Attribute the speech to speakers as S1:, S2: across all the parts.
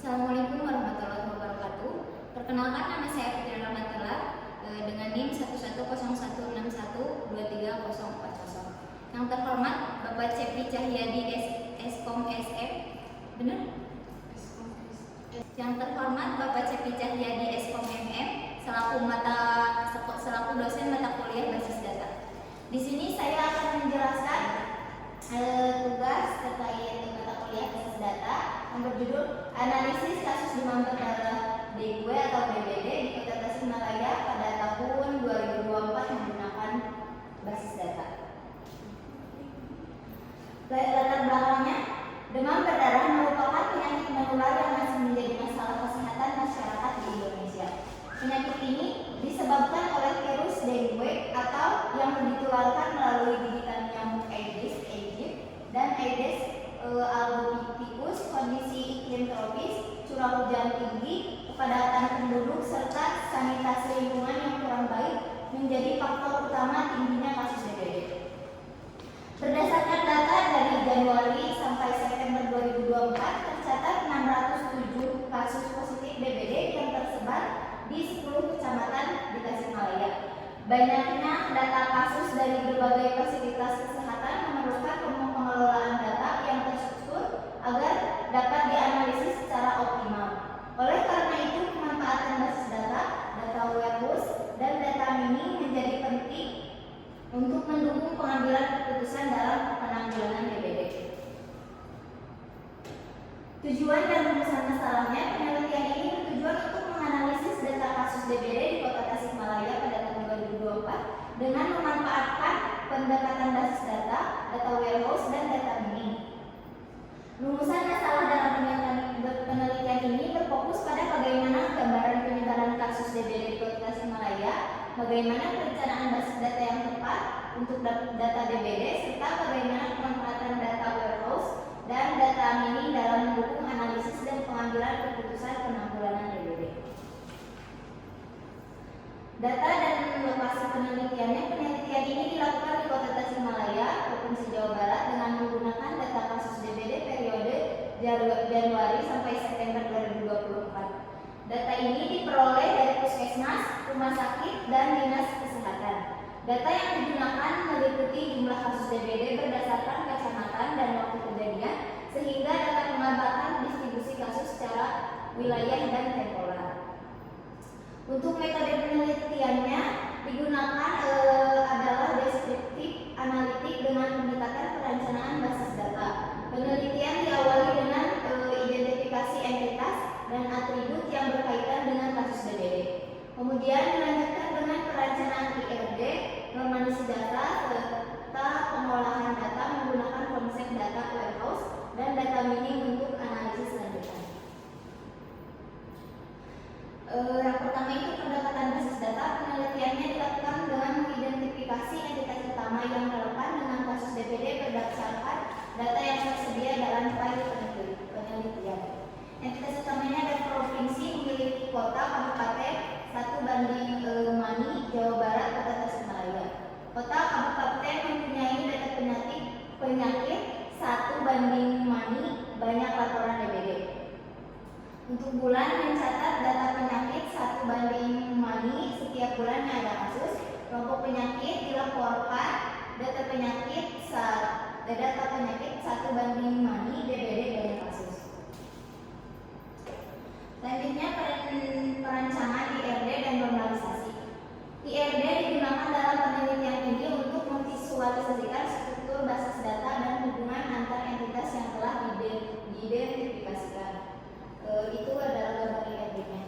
S1: Assalamualaikum warahmatullahi wabarakatuh. Perkenalkan, nama saya Fitri Rahmatullah dengan NIM 11016161234040. Yang terhormat Bapak Cepri Cahyadi Eskom SM. Benar? Yang terhormat Bapak Cepri Cahyadi Eskom MM selaku dosen mata kuliah basis data. Di sini saya akan menjelaskan tugas terkait mata kuliah basis data yang berjudul Analisis Kasus Demam Berdarah DW atau DBD di Kota Tasikmalaya pada tahun 2024 menggunakan basis data. Latar belakangnya, demam berdarah merupakan penyakit menular yang masih menjadi masalah kesehatan masyarakat di Indonesia. Penyakit ini disebabkan oleh virus dengue atau yang ditularkan melalui gigitan nyamuk Aedes aegypti dan Aedes albopictus. Kondisi iklim tropis, curah hujan tinggi, kepadatan penduduk serta sanitasi lingkungan yang kurang baik menjadi faktor utama tingginya kasus DBD. Berdasarkan data dari Januari sampai September 2024, tercatat 607 kasus positif DBD yang tersebar di 10 kecamatan di Tasikmalaya. Banyaknya data kasus dari berbagai fasilitas kesehatan memerlukan pengelolaan data yang terstruktur agar dapat dianalisis secara optimal. Oleh karena itu, pemanfaatan basis data, data warehouse, dan data mini menjadi penting untuk mendukung pengambilan keputusan dalam penanggulangan DBD. Tujuan dan rumusan masalahnya, penelitian ini bertujuan untuk menganalisis data kasus DBD di Kota Tasikmalaya pada tahun 2024 dengan memanfaatkan pendekatan basis data, data warehouse, dan data mini. Rumusan masalah dalam penelitian ini berfokus pada bagaimana gambaran penyebaran kasus DBD di Kota Tasikmalaya, bagaimana perencanaan basis data yang tepat untuk data DBD, serta bagaimana pemanfaatan data warehouse dan data mini dalam mendukung analisis dan pengambilan keputusan penanggulangan DBD. Data dan lokasi penelitiannya, penelitian ini dilakukan di Kota Tasikmalaya, Provinsi Jawa Barat dengan menggunakan data kasus DBD periode Januari sampai September 2024. Data ini diperoleh dari puskesmas, rumah sakit, dan dinas kesehatan. Data yang digunakan meliputi jumlah kasus DBD berdasarkan kecamatan dan waktu kejadian, sehingga dapat mengabarkan distribusi kasus secara wilayah dan temporal. Untuk metode penelitiannya digunakan adalah deskriptif analitik dengan pendekatan perencanaan basis data. Penelitian diawali dengan identifikasi entitas dan atribut yang berkaitan dengan kasus DBD. Kemudian dilanjutkan dengan perencanaan IRD, normalisasi data, serta pengolahan data menggunakan konsep data warehouse dan data mini untuk analisis lanjutan. Yang pertama itu pendekatan basis data. Penelitiannya dilakukan dengan mengidentifikasi entitas utama yang relevan dengan kasus DBD berdasarkan data yang tersedia dalam file penelitian. Entitas utamanya ada provinsi memiliki kota, kabupaten 1 banding Mani, Jawa Barat, Kota Tasikmalaya. Kota kabupaten mempunyai data penyakit 1 banding Mani, banyak laporan DBD. Untuk bulan mencatat data penyakit 1 banding Mani, setiap bulannya ada kasus. Kelompok penyakit dilaporkan data penyakit 1 banding Mani, DBD banyak kasus. Selanjutnya perancangan IRD dan normalisasi. IRD digunakan dalam penelitian ini untuk memvisualisasikan struktur basis data dan hubungan antar entitas yang telah diidentifikasikan. Itu adalah gambar IRD-nya.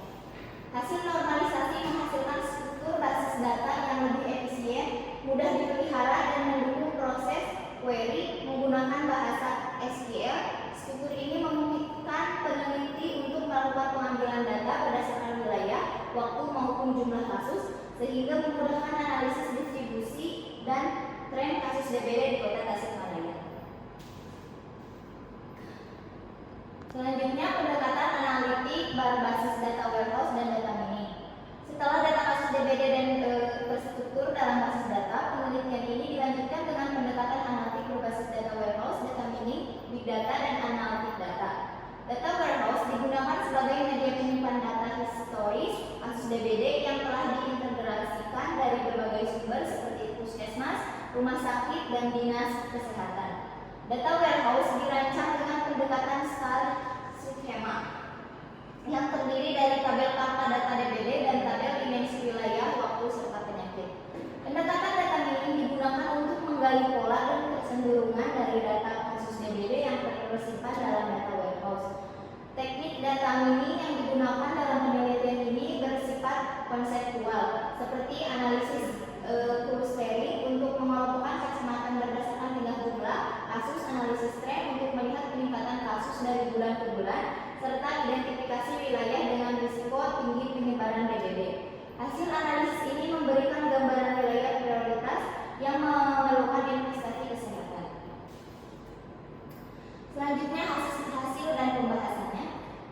S1: Hasil normalisasi menghasilkan struktur basis data yang lebih efisien, mudah dipelihara, dan mendukung proses query menggunakan bahasa SQL. Struktur ini memungkinkan peneliti untuk melakukan pengambilan data berdasarkan wilayah, waktu maupun jumlah kasus, sehingga memudahkan analisis distribusi dan tren kasus DBD di Kota Tasikmalaya. Selanjutnya pendekatan analitik berbasis data warehouse dan data mini. Setelah data kasus DBD dan terstruktur dalam basis data, penelitian ini dilanjutkan dengan pendekatan analitik berbasis data warehouse, data mini, big data, dan analitik data. Data warehouse digunakan rumah sakit, dan dinas kesehatan. Data warehouse dirancang dengan pendekatan skema yang terdiri dari tabel fakta data DBD dan tabel dimensi wilayah, waktu, serta penyakit. Pendekatan data mining digunakan untuk menggali pola dan kecenderungan dari data kasus DBD yang tersimpan dalam data warehouse. Teknik data mining yang digunakan dalam penelitian ini bersifat konseptual, seperti analisis clustering untuk mengelompokkan kecamatan berdasarkan tingkat jumlah kasus, analisis tren untuk melihat peningkatan kasus dari bulan ke bulan, serta identifikasi wilayah dengan risiko tinggi penyebaran DBD. Hasil analisis ini memberikan gambaran wilayah prioritas yang memerlukan investasi kesehatan. Selanjutnya hasil dan pembahasannya.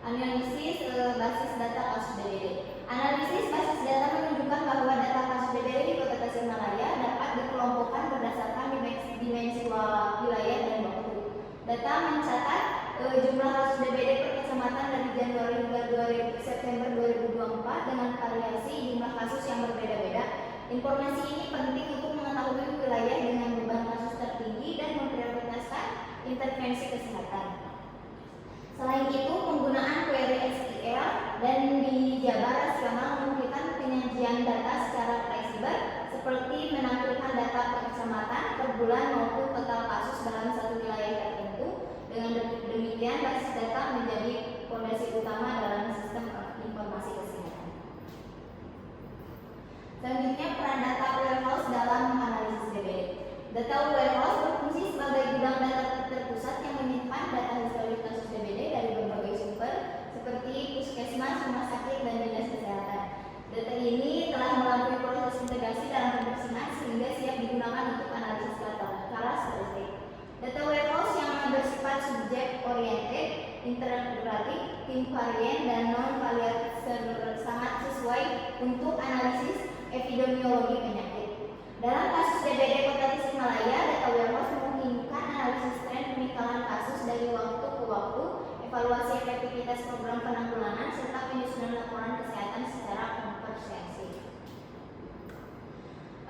S1: Analisis basis data kasus DBD. Analisis basis data menunjukkan bahwa data kasus DBD di Kota Tasikmalaya dapat dikelompokkan berdasarkan dimensi wilayah dan waktu. Data mencatat jumlah kasus DBD per kecamatan dari Januari hingga September 2024 dengan variasi jumlah kasus yang berbeda-beda. Informasi ini penting untuk mengetahui wilayah dengan beban kasus tertinggi dan memprioritaskan intervensi kesehatan. Selain itu, penggunaan query SQL dan Jabar rasional memungkinkan penyajian data secara fleksibel, seperti menampilkan data per kecamatan, per bulan maupun total kasus dalam satu wilayah tertentu. Dengan demikian, basis data menjadi fondasi utama dalam sistem informasi kesehatan. Selanjutnya, peran data warehouse dalam analisis DBD. Data warehouse berfungsi sebagai gudang data terpusat yang menyimpan data historik kasus DBD dari berbagai sumber seperti puskesmas, rumah sakit, dan dinas kesehatan. Data ini telah melalui proses integrasi dalam pembersihan sehingga siap digunakan untuk analisis karakteristik. Data warehouse yang bersifat subjek oriented, integratif, invariant, dan non-variatif sangat sesuai untuk analisis epidemiologi penyakit. Dalam kasus DBD Kota Tasikmalaya, data warehouse memungkinkan analisis tren peningkatan kasus dari waktu ke waktu, evaluasi efektivitas program penanggulangan, serta penyusunan laporan kesehatan secara komprehensif.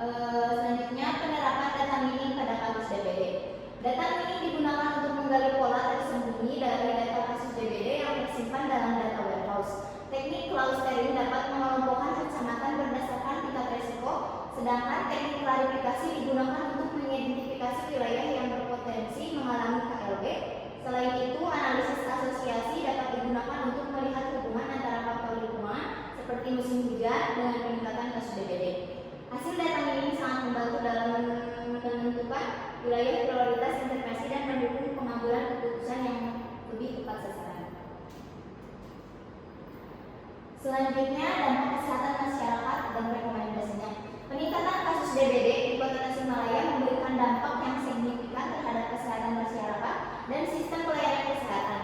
S1: Selanjutnya, penerapan data mining pada kasus DBD. Data mining digunakan untuk menggali pola tersembunyi dari data kasus DBD yang tersimpan dalam data warehouse. Teknik clustering dapat mengelompokkan kecamatan berdasarkan tingkat risiko, sedangkan teknik klarifikasi digunakan untuk mengidentifikasi wilayah yang berpotensi mengalami KLB. Selain itu, analisis asosiasi dapat digunakan untuk melihat hubungan antara faktor lingkungan seperti musim hujan dengan peningkatan kasus DBD. Hasil data mining sangat membantu dalam menentukan wilayah prioritas intervensi dan mendukung pengambilan keputusan yang lebih tepat sasaran. Selanjutnya, dampak kesehatan masyarakat dan rekomendasinya. Peningkatan kasus DBD di Kota Tasikmalaya memberikan dampak yang signifikan terhadap kesehatan masyarakat dan sistem pelayanan kesehatan.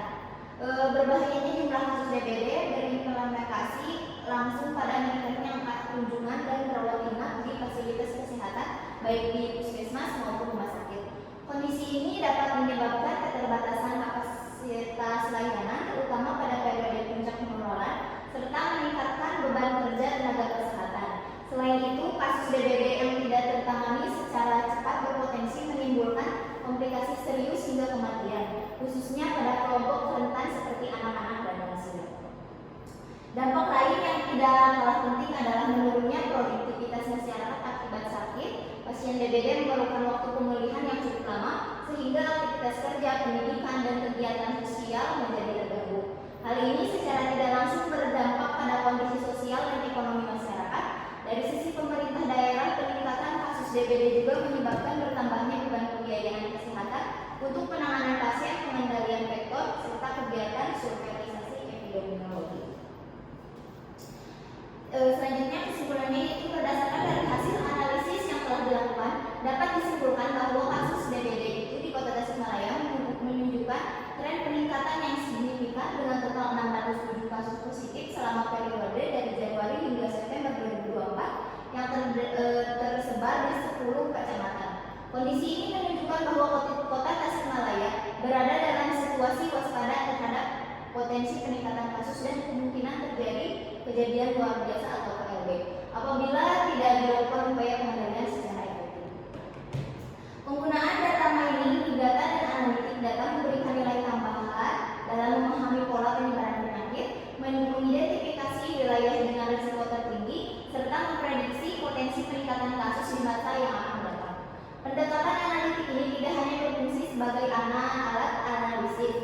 S1: Berbahayanya jumlah kasus DBD berimplikasi langsung pada meningkatnya angka kunjungan dan rawat inap di fasilitas kesehatan, baik di puskesmas maupun rumah sakit. Kondisi ini dapat menyebabkan keterbatasan kapasitas layanan, terutama pada periode puncak penularan, serta meningkatkan beban kerja tenaga kesehatan. Selain itu, kasus DBD yang tidak tertangani secara cepat berpotensi menimbulkan komplikasi serius hingga kematian, khususnya pada kelompok rentan seperti anak-anak dan lansia. Dampak lain yang tidak kalah penting adalah menurunnya produktivitas masyarakat akibat sakit. Pasien DBD memerlukan waktu pemulihan yang cukup lama, sehingga aktivitas kerja, pendidikan, dan kegiatan sosial menjadi terganggu. Hal ini secara tidak langsung berdampak pada kondisi sosial dan ekonomi masyarakat. Dari sisi pemerintah daerah, peningkatan kasus DBD juga menyebabkan bertambahnya beban pembiayaan kesehatan untuk penanganan pasien, pengendalian vektor, serta kegiatan surveillance epidemiologi. Selanjutnya, kesimpulannya itu berdasarkan dari hasil analisis yang telah dilakukan, dapat disimpulkan bahwa kasus DBD itu di Kota Tasikmalaya menunjukkan tren peningkatan yang signifikan dengan total 607 kasus positif selama periode dari Januari hingga September 2024 yang tersebar di 10 kecamatan. Kondisi ini menunjukkan bahwa Kota Tasikmalaya berada dalam situasi waspada terhadap potensi peningkatan kasus dan kemungkinan terjadi kejadian luar biasa atau KLB apabila tidak dilakukan upaya pengendalian secara efektif. wilayah dengan risiko tertinggi, serta memprediksi potensi peningkatan kasus di masa yang akan datang. Pendekatan analitik ini tidak hanya berfungsi sebagai alat analisis,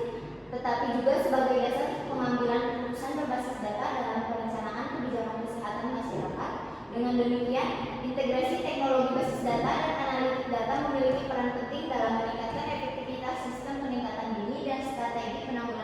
S1: tetapi juga sebagai dasar pengambilan keputusan berbasis data dalam perencanaan kebijakan kesehatan masyarakat. Dengan demikian, integrasi teknologi basis data dan analitik data memiliki peran penting dalam meningkatkan efektivitas sistem peningkatan dini dan strategi penanggulangan